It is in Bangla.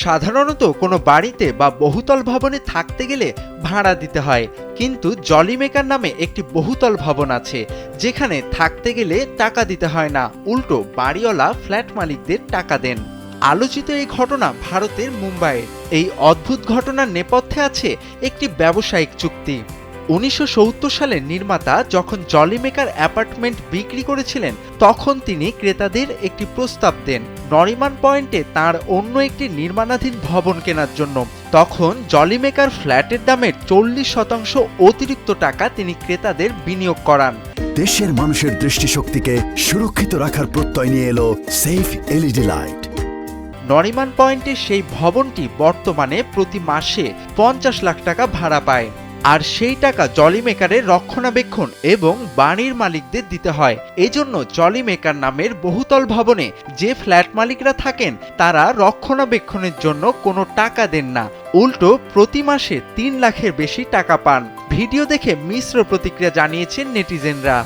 সাধারণত কোনো বাড়িতে বা বহুতল ভবনে থাকতে গেলে ভাড়া দিতে হয়, কিন্তু জলি মেকার নামে একটি বহুতল ভবন আছে যেখানে থাকতে গেলে টাকা দিতে হয় না, উল্টো বাড়িওয়ালা ফ্ল্যাট মালিকদের টাকা দেন। আলোচিত এই ঘটনা ভারতের মুম্বাইয়ের। এই অদ্ভুত ঘটনার নেপথ্যে আছে একটি ব্যবসায়িক চুক্তি। 1970 সালে নির্মাতা যখন জলি মেকার অ্যাপার্টমেন্ট বিক্রি করেছিলেন, তখন তিনি ক্রেতাদের একটি প্রস্তাব দেন নরিমান পয়েন্টে তার অন্য একটি নির্মাণাধীন ভবন কেনার জন্য। তখন জলি মেকার ফ্ল্যাটের দামের 40% অতিরিক্ত টাকা তিনি ক্রেতাদের বিনিয়োগ করান। দেশের মানুষের দৃষ্টিশক্তিকে সুরক্ষিত রাখার প্রত্যয় নিয়ে এলো সেফ এলইডি লাইট। নরিমান পয়েন্টে সেই ভবনটি বর্তমানে প্রতি মাসে 50 লাখ টাকা ভাড়া পায়, আর সেই টাকা জলি মেকারের রক্ষণাবেক্ষণ এবং বাড়ির মালিকদের দিতে হয়। এজন্য জলি মেকার নামের বহুতল ভবনে যে ফ্ল্যাট মালিকরা থাকেন তারা রক্ষণাবেক্ষণের জন্য কোনো টাকা দেন না, উল্টো প্রতি মাসে 3 লাখের বেশি টাকা পান। ভিডিও দেখে মিশ্র প্রতিক্রিয়া জানিয়েছেন নেটিজেনরা।